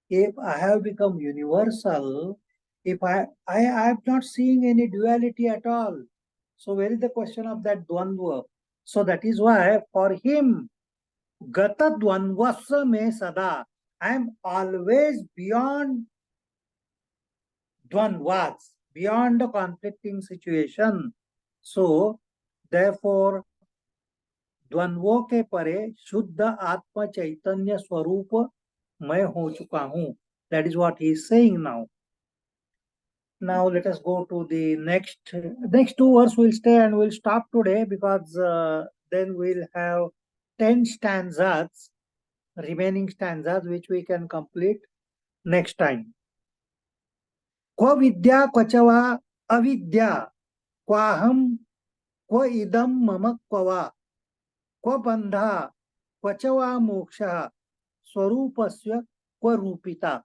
If I have become universal, if I am not seeing any duality at all. So where is the question of that dvandva? So that is why for him, gata dvandvasya me sada. I am always beyond dvandvas, beyond the conflicting situation. So therefore, द्वंद्वों के परे शुद्ध आत्म चैतन्य स्वरूप मैं हो चुका हूं. That is what he is saying now. Now let us go to the next two verses. We'll stay and we'll stop today, because then we'll have 10 stanzas, remaining stanzas, which we can complete next time. Kva vidya kvachava avidya, kvaham kva idam mama kvava, kva bandha kvachava moksha, swarupasya kva rupita.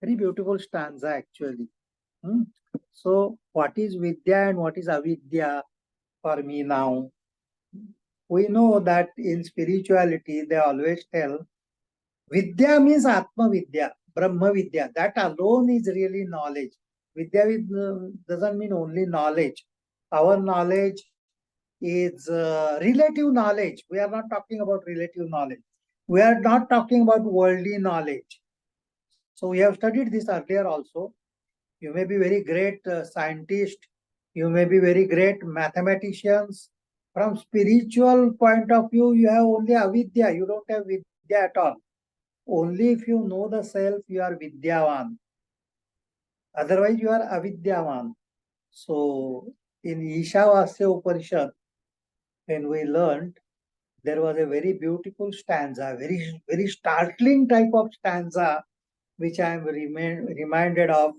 Very beautiful stanza actually. So what is vidya and what is avidya for me now? We know that in spirituality they always tell vidya means atma vidya, brahma vidya. That alone is really knowledge. Vidya doesn't mean only knowledge. Our knowledge is relative knowledge. We are not talking about relative knowledge. We are not talking about worldly knowledge. So we have studied this earlier also. You may be very great scientist. You may be very great mathematicians. From spiritual point of view, you have only avidya. You don't have vidya at all. Only if you know the self, you are vidyavan. Otherwise, you are avidyavan. So in Ishavasya Upanishad, when we learned, there was a very beautiful stanza, very startling type of stanza, which I am reminded of.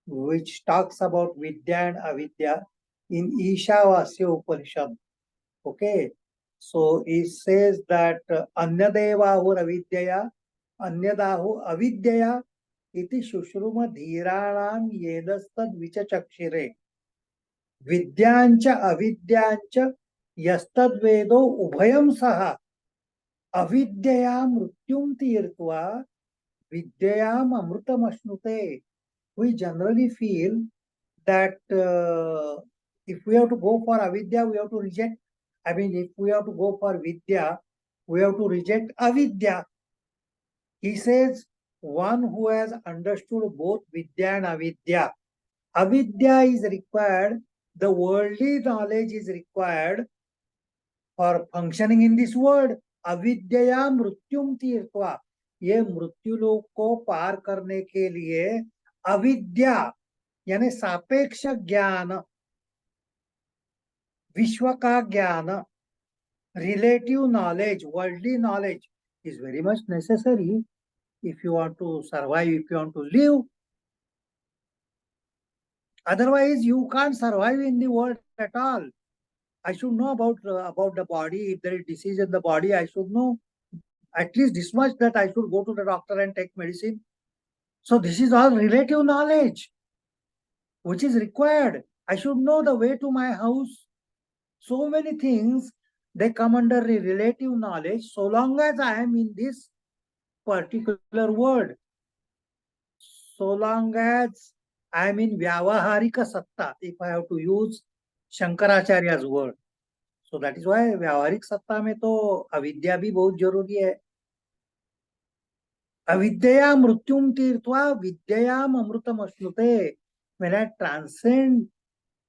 which talks about Vidya and Avidya in Ishavasya Upanishad. Okay, so it says that Anyadevahur Avidyaya, Anyadahu Avidyaya iti Shushruma Dhiranam Yedastad Vichachakshire. Vidyancha Avidyancha Yastad Vedo Ubhayam Saha Avidyaya Mrutyum Tirtva Vidyayam Amrutam Ashnute. We generally feel that if we have to go for avidya, we have to reject. I mean, if we have to go for vidya, we have to reject avidya. He says, one who has understood both vidya and avidya. Avidya is required, the worldly knowledge is required for functioning in this world. अविद्या मृत्युम तीर्थवा, ये मृत्यु लोक को पार करने के लिए अविद्या यानी सापेक्ष ज्ञान, विश्व का ज्ञान, relative knowledge, worldly knowledge is very much necessary if you want to survive, if you want to live. Otherwise, you can't survive in the world at all. I should know about the body. If there is disease in the body, I should know at least this much, that I should go to the doctor and take medicine. So this is all relative knowledge which is required. I should know the way to my house. So many things, they come under the relative knowledge so long as I am in this particular world. So long as I am in Vyavaharika Satta, if I have to use Shankaracharya's word. So that is why Vyavaharik Satta में तो अविद्या भी बहुत जरूरी है. अविद्या मृत्युम तीर्थवा विद्यायाम अमृतम अश्नुते. When I transcend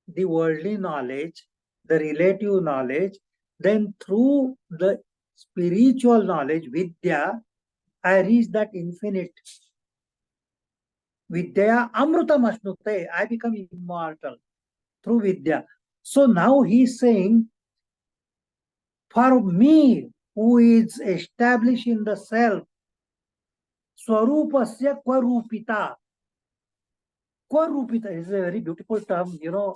the worldly knowledge, the relative knowledge, then through the spiritual knowledge, vidya, I reach that infinite. Vidya amrutam ashnute, I become immortal through vidya. So now he is saying, for me, who is established in the self, swarupasya kwarupita. Kwarupita is a very beautiful term, you know.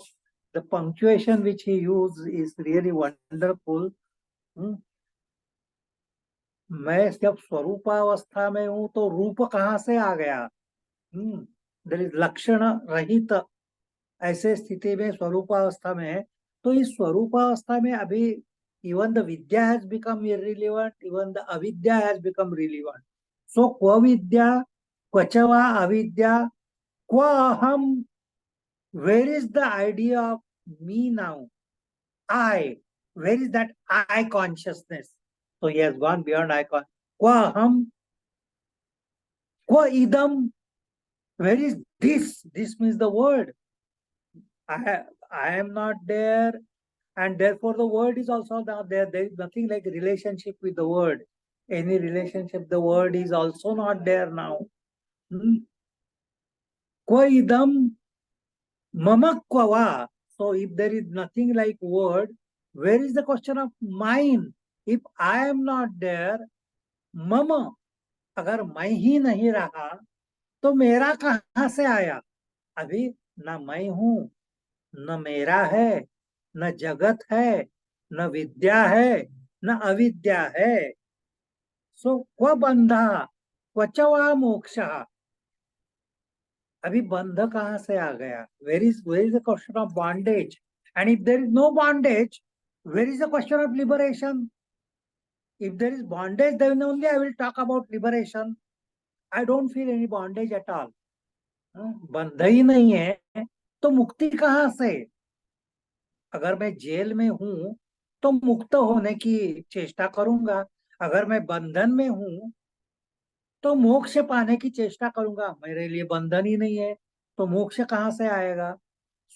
The punctuation which he used is really wonderful. मैं जब स्वरूपावस्था में हूं तो रूप कहाँ से आ गया? लक्षण रहित ऐसे स्थिति में स्वरूपावस्था में है. तो इस स्वरूपावस्था में अभी even the Vidya has become irrelevant, even the अविद्या हैज बिकम रिलेवेंट. सो क्व विद्या क्वच वा अविद्या क्व अहम. Where is the idea of me now? I. Where is that I consciousness? So he has gone beyond I. Kwa aham? Kwa idam? Where is this? This means the word. I am not there, and therefore the word is also not there. There is nothing like relationship with the word. Any relationship, the word is also not there now. Kwa idam? Mama kwava. So if there is nothing like word, where is the question of mine? If I am not there, mama, अगर मैं ही नहीं रहा तो मेरा कहाँ से आया? अभी न मैं हूं, न मेरा है, न जगत है, न विद्या है, न अविद्या है. सो क्व बंधा क्वच वा मोक्षः. अभी बंध कहाँ से आ गया? Where is the question of bondage? And if there is no bondage, where is the question of liberation? If there is bondage, then only I will talk about liberation. I don't feel any bondage at all. बंध ही नहीं है तो मुक्ति कहाँ से? अगर मैं jail में हूं तो मुक्त होने की चेष्टा करूंगा. अगर मैं बंधन में हूं तो मोक्ष पाने की चेष्टा करूंगा. मेरे लिए बंधन ही नहीं है तो मोक्ष कहाँ से आएगा?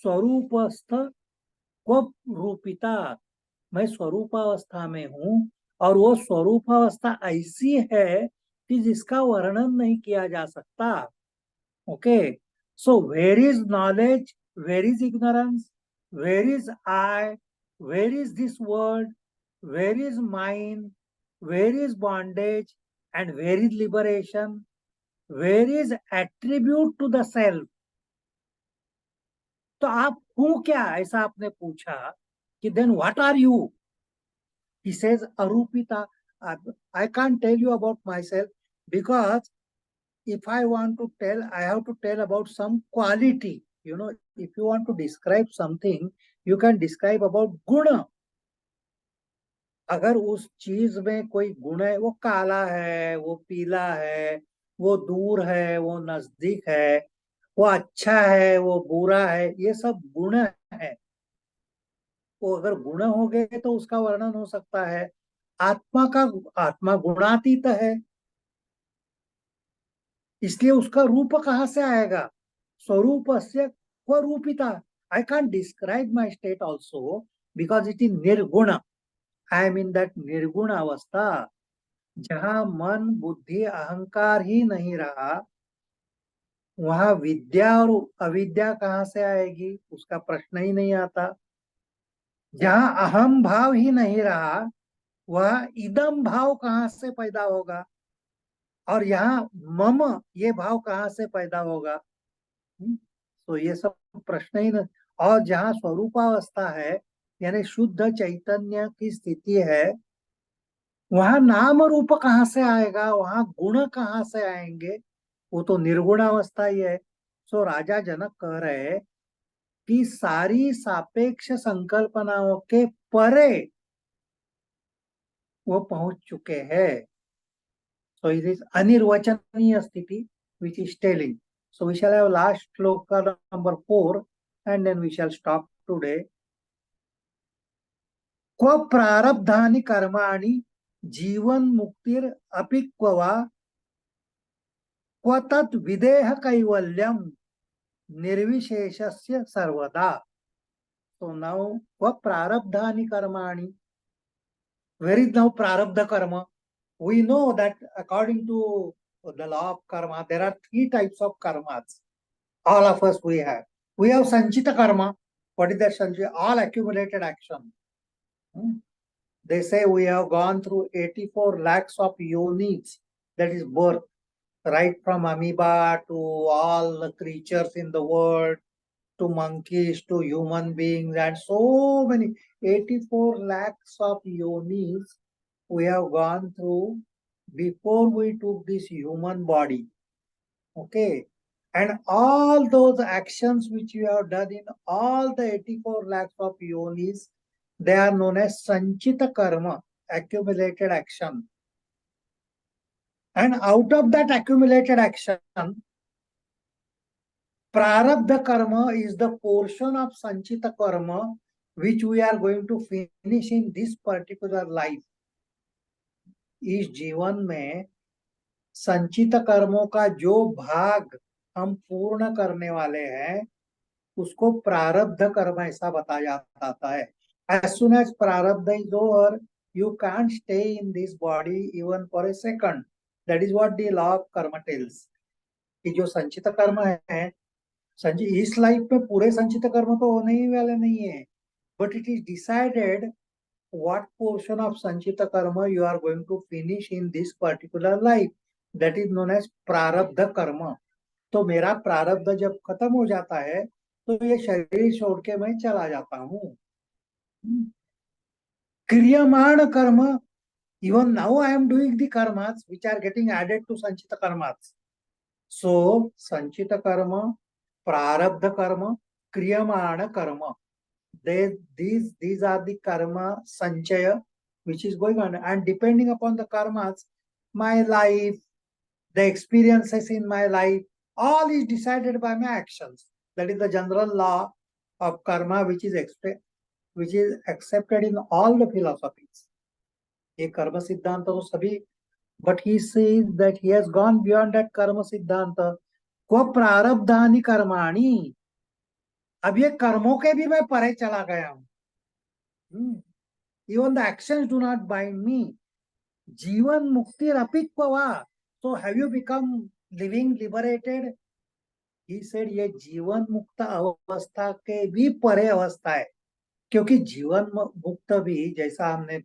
स्वरूपस्थ क्व रूपिता. मैं स्वरूपावस्था में हूं और वो स्वरूपावस्था ऐसी है कि जिसका वर्णन नहीं किया जा सकता. Okay, so where is knowledge, where is ignorance, where is I, where is this world, where is mind, where is bondage and where is liberation? Where is attribute to the self? तो आप हूं क्या, ऐसा आपने पूछा कि then what are you? He says अरूपिता. I can't tell you about myself because if I want to tell, I have to tell about some quality. You know, if you want to describe something, you can describe about guna. अगर उस चीज में कोई गुण है, वो काला है, वो पीला है, वो दूर है, वो नजदीक है, वो अच्छा है, वो बुरा है, ये सब गुण है. वो अगर गुण हो गए तो उसका वर्णन हो सकता है. आत्मा का, आत्मा गुणातीत है, इसलिए उसका रूप कहाँ से आएगा? स्वरूप से स्वरूपिता. I can describe my state also because it is निर्गुण. आई एम इन दैट निर्गुण अवस्था, जहां मन बुद्धि अहंकार ही नहीं रहा. वहां विद्या और अविद्या कहाँ से आएगी, उसका प्रश्न ही नहीं आता. जहां अहम भाव ही नहीं रहा, वह इदम भाव कहाँ से पैदा होगा? और यहाँ मम ये भाव कहाँ से पैदा होगा? तो ये सब प्रश्न ही नहीं. और जहाँ स्वरूपावस्था है, यानी शुद्ध चैतन्य की स्थिति है, वहां नाम रूप कहाँ से आएगा, वहां गुण कहाँ से आएंगे? वो तो निर्गुण अवस्था ही है. सो राजा जनक कह रहे हैं कि सारी सापेक्ष संकल्पनाओं के परे वो पहुंच चुके हैं. So it is anirvachanīya sthiti which is telling. So we shall have last shloka number 4 and then we shall stop today. क्व प्रारब्धानि कर्माणि जीवन मुक्तिर अपि क्व वा क्व तत् विदेह कैवल्यम निर्विशेषस्य सर्वदा. So now क्व प्रारब्धानि कर्माणि, where is now prarabdha karma? We know that according to the law of karma, there are three types of karmas. All of us we have. We have sanchita karma. What is that sanchita? All accumulated action. They say we have gone through 84 lakhs of yonis, that is birth, right from amoeba to all the creatures in the world, to monkeys, to human beings, and so many 84 lakhs of yonis we have gone through before we took this human body. Okay. And all those actions which you have done in all the 84 lakhs of yonis, they are known as sanchita karma, accumulated action. And out of that accumulated action, prarabdha karma is the portion of sanchita karma which we are going to finish in this particular life. इस जीवन में संचित कर्मों का जो भाग हम पूर्ण करने वाले हैं, उसको प्रारब्ध कर्म ऐसा बताया जाता है. As soon as प्रारब्ध is over, you can't stay in this body even for a second. That is what the law of karma tells. कि जो संचित कर्म है, इस लाइफ में पूरे संचित कर्म तो होने ही वाले नहीं है, but it is decided what portion of sanchita karma you are going to finish in this particular life. That is known as prarabdha karma. तो मेरा प्रारब्ध जब खत्म हो जाता है, तो ये शरीर छोड़ के मैं चला जाता हूँ. क्रियमाण कर्म, even now I am doing the karmas which are getting added to sanchita karmas. So sanchita karma, prarabdha karma, kriyamana karma, these are the karma sanchaya which is going on, and depending upon the karmas, my life, the experiences in my life, all is decided by my actions. That is the general law of karma which is accepted in all the philosophies. ये कर्म सिद्धांत तो सभी, but he says that he has gone beyond that कर्म सिद्धांत. क्व प्रारब्धानि कर्माणि, अब ये कर्मों के भी मैं परे चला गया हूँ. Even the actions do not bind me. जीवन मुक्ति रपिक्व वा. So have you become living liberated? He said ये जीवन मुक्त अवस्था के भी परे अवस्था है. क्योंकि जीवन मुक्त भी, जैसा हमने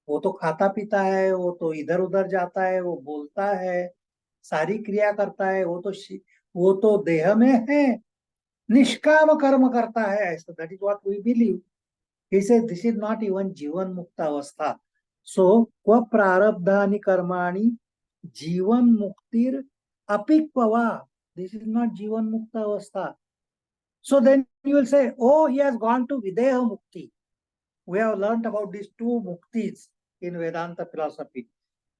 वो तो खाता पीता है, वो तो इधर उधर जाता है, वो बोलता है, सारी क्रिया करता है, वो तो देह में है. निष्काम कर्म करता है ऐसा, that is what we believe. He says this is not even jivan mukta avastha. So क्व प्रारब्धानि कर्माणि जीवन मुक्तिर अपिक्ववा, this is not jivan mukta अवस्था. So then you will say, oh, he has gone to Videha Mukti. We have learnt about these two muktis in Vedanta philosophy.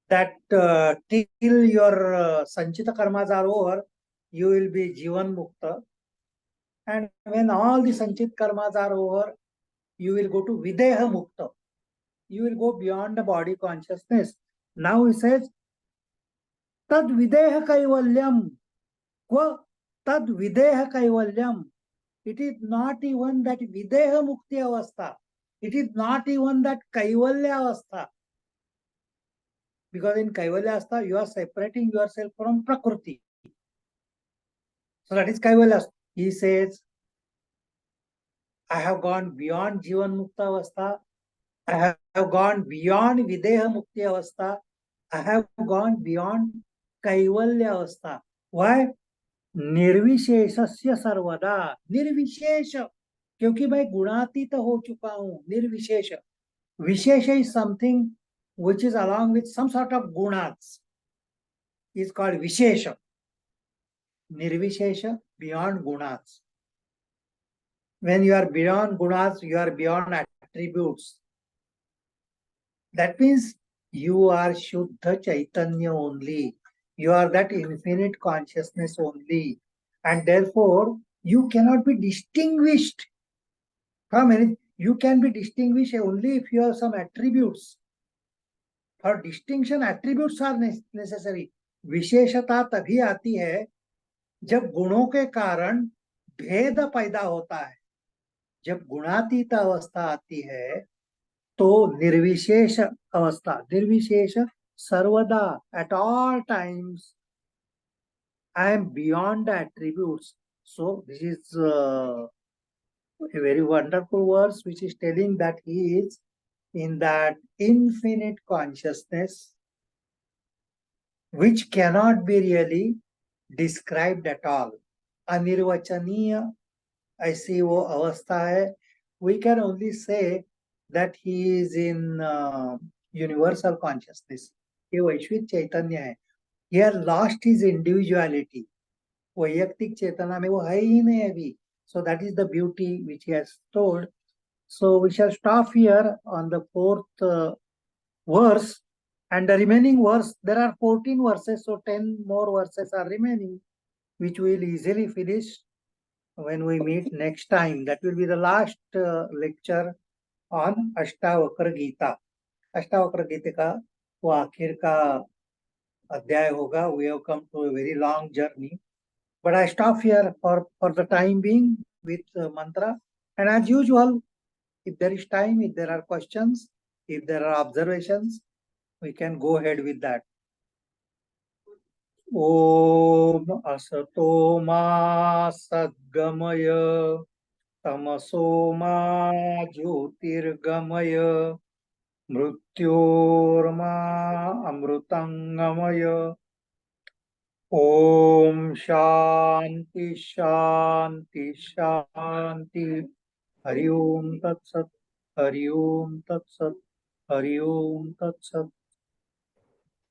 That till your Sanchita karmas are over, you will be Jivan Mukta. And when all the Sanchit karmas are over, you will go to Videha Mukta. You will go beyond the body consciousness. Now he says, Tad Videha Kaivalyam. Qua Tad Videha Kaivalyam. It is not even that Videha Mukti Avastha. It is not even that Kaivalya Avastha. Because in Kaivalya Avastha, you are separating yourself from Prakriti. So that is Kaivalya. He says, I have gone beyond Jivan Mukta Avastha. I have gone beyond Videha Mukti Avastha. I have gone beyond Kaivalya Avastha. Why? निर्विशेषस्य सर्वदा. निर्विशेष, क्योंकि मैं गुणातीत हो चुका हूं. निर्विशेष. Vishesha is something which is along with some sort of gunas. Is called Vishesha. Nirvishesha, beyond gunas. When you are beyond gunas, you are beyond attributes. That means you are Shuddha Chaitanya only. You are that infinite consciousness only. And therefore, you cannot be distinguished from anything. You can be distinguished only if you have some attributes. For distinction, attributes are necessary. विशेषता तभी आती है जब गुणों के कारण भेद पैदा होता है. जब गुणातीत अवस्था आती है तो निर्विशेष अवस्था. निर्विशेष सर्वदा, at all times, I am beyond the attributes. So this is a very wonderful verse which is telling that he is in that infinite consciousness which cannot be really described at all. Anirvachaniya ऐसी वो अवस्था है. We can only say that he is in universal consciousness. ये वैश्विक चैतन्य है. He has lost his individuality. वैयक्तिक चेतना में वो है ही नहीं अभी. So that is the beauty which he has told. So we shall stop here on the fourth verse. And the remaining verse, there are 14 verses, so 10 more verses are remaining, which we will easily finish when we meet next time. That will be the last lecture on Ashtavakra Gita. Ashtavakra Gita का वो आखिर का अध्याय होगा. We have come to a very long journey. But I stop here for the time being with mantra. And as usual, if there is time, if there are questions, if there are observations, we can go ahead with that. Om Asato Ma Sadgamaya Tamaso Ma Jyotirgamaya Mrityorma Amrutangamaya. Om Shanti Shanti Shanti. Hari Om Tat Sat. Hari Om Tat Sat. Hari Om Tat Sat.